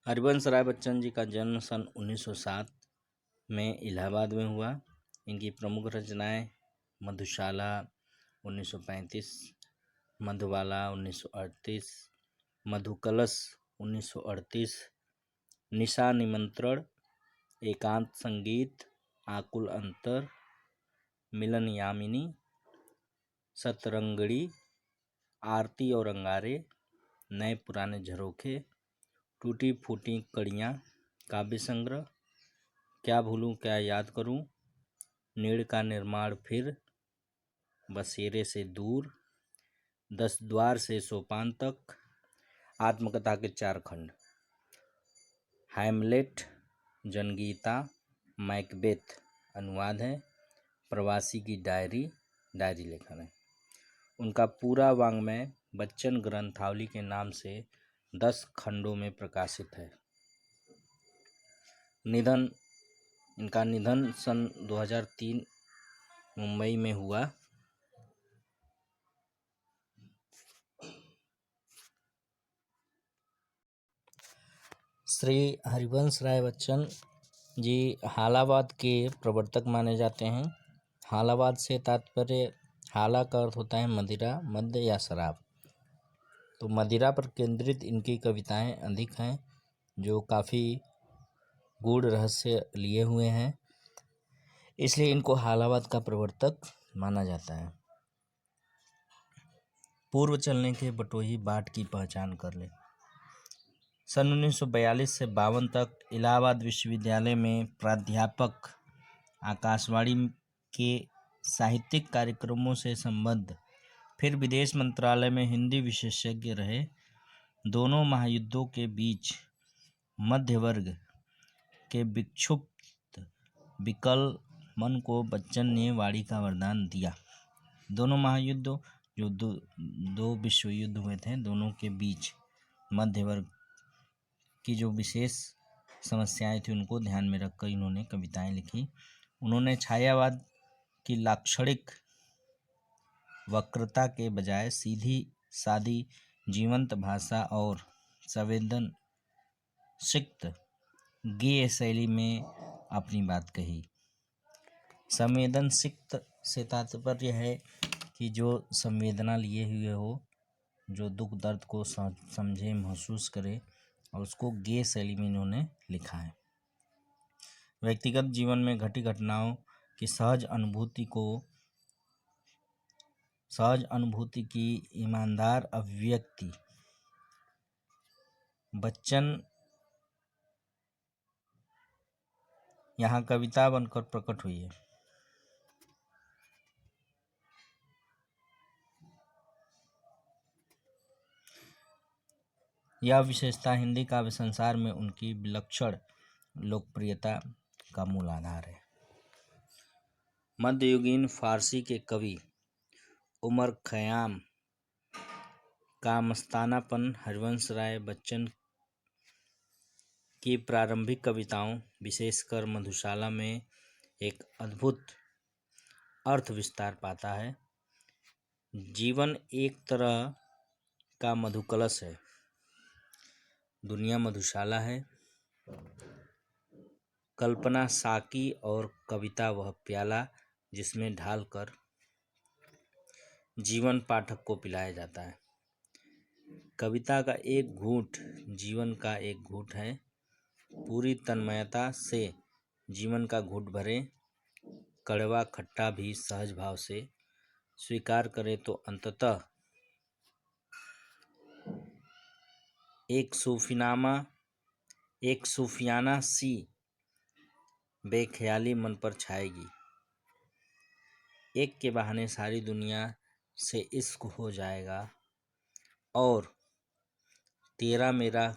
हरिवंश राय बच्चन जी का जन्म सन 1907 में इलाहाबाद में हुआ। इनकी प्रमुख रचनाएं मधुशाला 1935, मधुबाला 1938, मधुकलश 1938, निशा निमंत्रण, एकांत संगीत, आकुल अंतर, मिलन यामिनी, सतरंगड़ी, आरती और अंगारे, नए पुराने झरोखे, टूटी फूटी कड़ियाँ, काव्य संग्रह, क्या भूलूं क्या याद करूं, नीड़ का निर्माण फिर, बसेरे से दूर, 10 द्वार से सोपान तक, आत्मकथा के 4 खंड, हैमलेट, जनगीता, मैकबेथ अनुवाद है, प्रवासी की डायरी लेखन है। उनका पूरा वाङ्मय बच्चन ग्रंथावली के नाम से 10 खंडों में प्रकाशित है। इनका निधन सन 2003 मुंबई में हुआ। श्री हरिवंश राय बच्चन जी हालावाद के प्रवर्तक माने जाते हैं। हालावाद से तात्पर्य, हाला का अर्थ होता है मदिरा, मद्य या शराब। तो मदिरा पर केंद्रित इनकी कविताएं अधिक हैं, जो काफ़ी गूढ़ रहस्य लिए हुए हैं, इसलिए इनको हालावाद का प्रवर्तक माना जाता है। पूर्व चलने के बटोही बाट की पहचान कर ले। सन 1942 से 52 तक इलाहाबाद विश्वविद्यालय में प्राध्यापक, आकाशवाणी के साहित्यिक कार्यक्रमों से संबद्ध, फिर विदेश मंत्रालय में हिंदी विशेषज्ञ रहे। दोनों महायुद्धों के बीच मध्य वर्ग के विक्षुब्ध विकल मन को बच्चन ने वाणी का वरदान दिया। दोनों महायुद्धों, जो दो विश्व युद्ध हुए थे, दोनों के बीच मध्य वर्ग की जो विशेष समस्याएं थी, उनको ध्यान में रखकर इन्होंने कविताएं लिखी। उन्होंने छायावाद की लाक्षणिक वक्रता के बजाय सीधी सादी जीवंत भाषा और संवेदनसिक्त गेय शैली में अपनी बात कही। संवेदनसिक्त से तात्पर्य है कि जो संवेदना लिए हुए हो, जो दुख दर्द को समझे, महसूस करे, और उसको गेय शैली में इन्होंने लिखा है। व्यक्तिगत जीवन में घटी घटनाओं की सहज अनुभूति की ईमानदार अभिव्यक्ति बच्चन यहाँ कविता बनकर प्रकट हुई है। यह विशेषता हिंदी काव्य संसार में उनकी विलक्षण लोकप्रियता का मूल आधार है। मध्ययुगीन फारसी के कवि उमर खयाम का मस्तानापन हरिवंश राय बच्चन की प्रारंभिक कविताओं, विशेषकर मधुशाला में एक अद्भुत अर्थ विस्तार पाता है। जीवन एक तरह का मधुकलश है, दुनिया मधुशाला है, कल्पना साकी और कविता वह प्याला जिसमें ढालकर जीवन पाठक को पिलाया जाता है। कविता का एक घूंट जीवन का एक घूंट है। पूरी तन्मयता से जीवन का घूंट भरे, कड़वा खट्टा भी सहज भाव से स्वीकार करे तो अंततः एक सूफियाना सी बेख्याली मन पर छाएगी। एक के बहाने सारी दुनिया से इश्क हो जाएगा और तेरा मेरा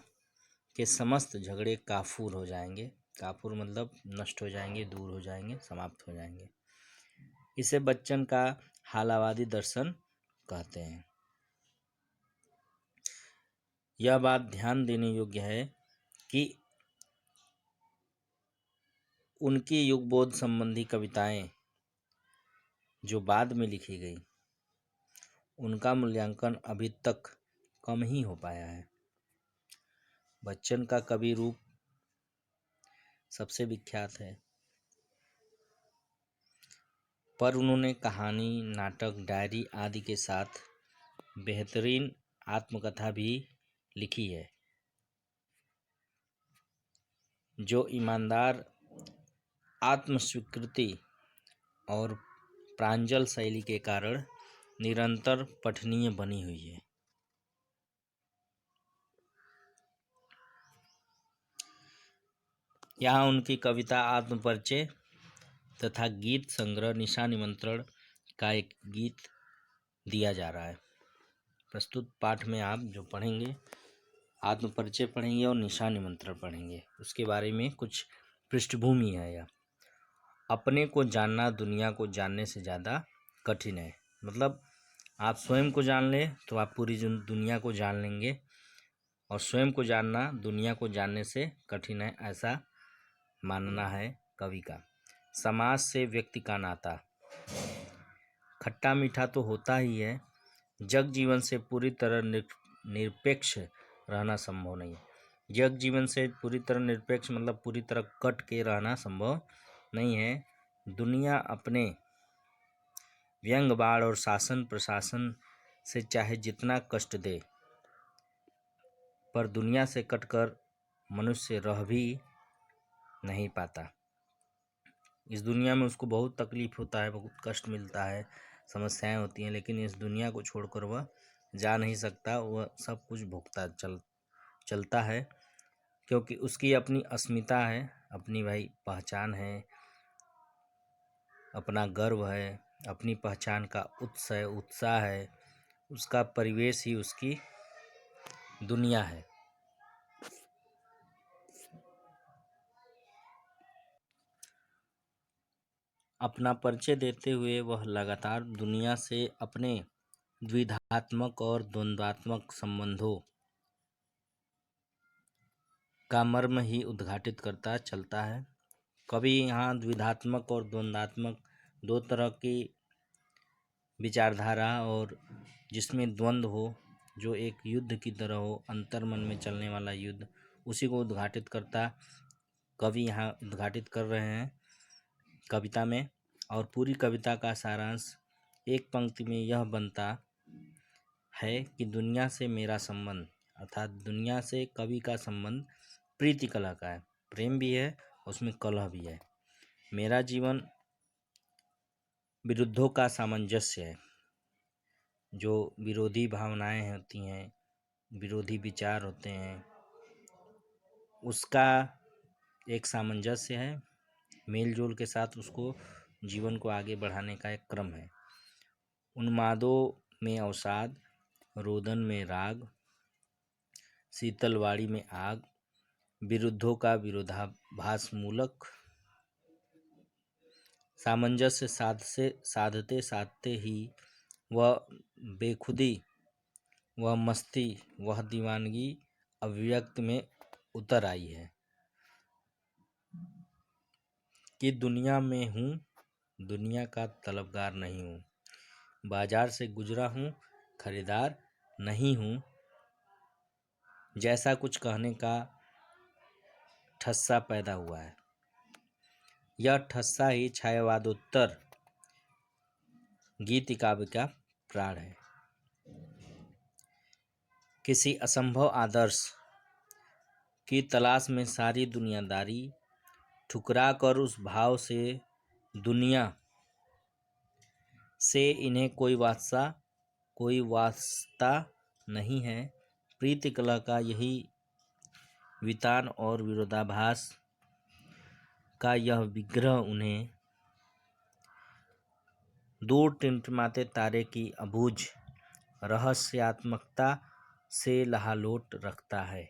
के समस्त झगड़े काफूर हो जाएंगे। काफूर मतलब नष्ट हो जाएंगे, दूर हो जाएंगे, समाप्त हो जाएंगे। इसे बच्चन का हालावादी दर्शन कहते हैं। यह बात ध्यान देने योग्य है कि उनकी युगबोध संबंधी कविताएं जो बाद में लिखी गई, उनका मूल्यांकन अभी तक कम ही हो पाया है। बच्चन का कवि रूप सबसे विख्यात है, पर उन्होंने कहानी, नाटक, डायरी आदि के साथ बेहतरीन आत्मकथा भी लिखी है, जो ईमानदार आत्मस्वीकृति और प्रांजल शैली के कारण निरंतर पठनीय बनी हुई है। यहाँ उनकी कविता आत्मपरिचय तथा गीत संग्रह निशा निमंत्रण का एक गीत दिया जा रहा है। प्रस्तुत पाठ में आप जो पढ़ेंगे, आत्मपरिचय पढ़ेंगे और निशा निमंत्रण पढ़ेंगे। उसके बारे में कुछ पृष्ठभूमि है। यह अपने को जानना दुनिया को जानने से ज़्यादा कठिन है। मतलब आप स्वयं को जान लें तो आप पूरी दुनिया को जान लेंगे, और स्वयं को जानना दुनिया को जानने से कठिन है, ऐसा मानना है कवि का। समाज से व्यक्ति का नाता खट्टा मीठा तो होता ही है, जग जीवन से पूरी तरह निरपेक्ष रहना संभव नहीं है। जग जीवन से पूरी तरह निरपेक्ष मतलब पूरी तरह कट के रहना संभव नहीं है। दुनिया अपने व्यंग बाढ़ और शासन प्रशासन से चाहे जितना कष्ट दे, पर दुनिया से कटकर मनुष्य रह भी नहीं पाता। इस दुनिया में उसको बहुत तकलीफ होता है, बहुत कष्ट मिलता है, समस्याएं होती हैं, लेकिन इस दुनिया को छोड़कर वह जा नहीं सकता। वह सब कुछ भुगता चलता है, क्योंकि उसकी अपनी अस्मिता है, अपनी भाई पहचान है, अपना गर्व है, अपनी पहचान का उत्साह है। उसका परिवेश ही उसकी दुनिया है। अपना परिचय देते हुए वह लगातार दुनिया से अपने द्विधात्मक और द्वंद्वात्मक संबंधों का मर्म ही उद्घाटित करता चलता है। कवि यहाँ द्विधात्मक और द्वंद्वात्मक दो तरह की विचारधारा और जिसमें द्वंद्व हो, जो एक युद्ध की तरह हो, अंतर्मन में चलने वाला युद्ध, उसी को उद्घाटित करता कवि यहाँ उद्घाटित कर रहे हैं कविता में। और पूरी कविता का सारांश एक पंक्ति में यह बनता है कि दुनिया से मेरा संबंध, अर्थात दुनिया से कवि का संबंध प्रीति कलह का है। प्रेम भी है, उसमें कलह भी है। मेरा जीवन विरुद्धों का सामंजस्य है। जो विरोधी भावनाएं होती हैं, विरोधी विचार होते हैं, उसका एक सामंजस्य है, मेल जोल के साथ उसको जीवन को आगे बढ़ाने का एक क्रम है। उन्मादों में अवसाद, रोदन में राग, शीतलवाड़ी में आग, विरुद्धों का विरोधाभास मूलक सामंजस्य साधते साधते ही वह बेखुदी, वह मस्ती, वह दीवानगी अभिव्यक्त में उतर आई है कि दुनिया में हूँ, दुनिया का तलबगार नहीं हूँ, बाजार से गुजरा हूँ, खरीदार नहीं हूँ, जैसा कुछ कहने का ठस्सा पैदा हुआ है। यह ठस्सा ही छायावादोत्तर गीति काव्य का प्राण है। किसी असंभव आदर्श की तलाश में सारी दुनियादारी ठुकरा कर उस भाव से दुनिया से इन्हें कोई वास्ता नहीं है। प्रीति कलह का यही वितान और विरोधाभास का यह विग्रह उन्हें दूर टिमटिमाते तारे की अबूझ रहस्यात्मकता से लहालोट रखता है।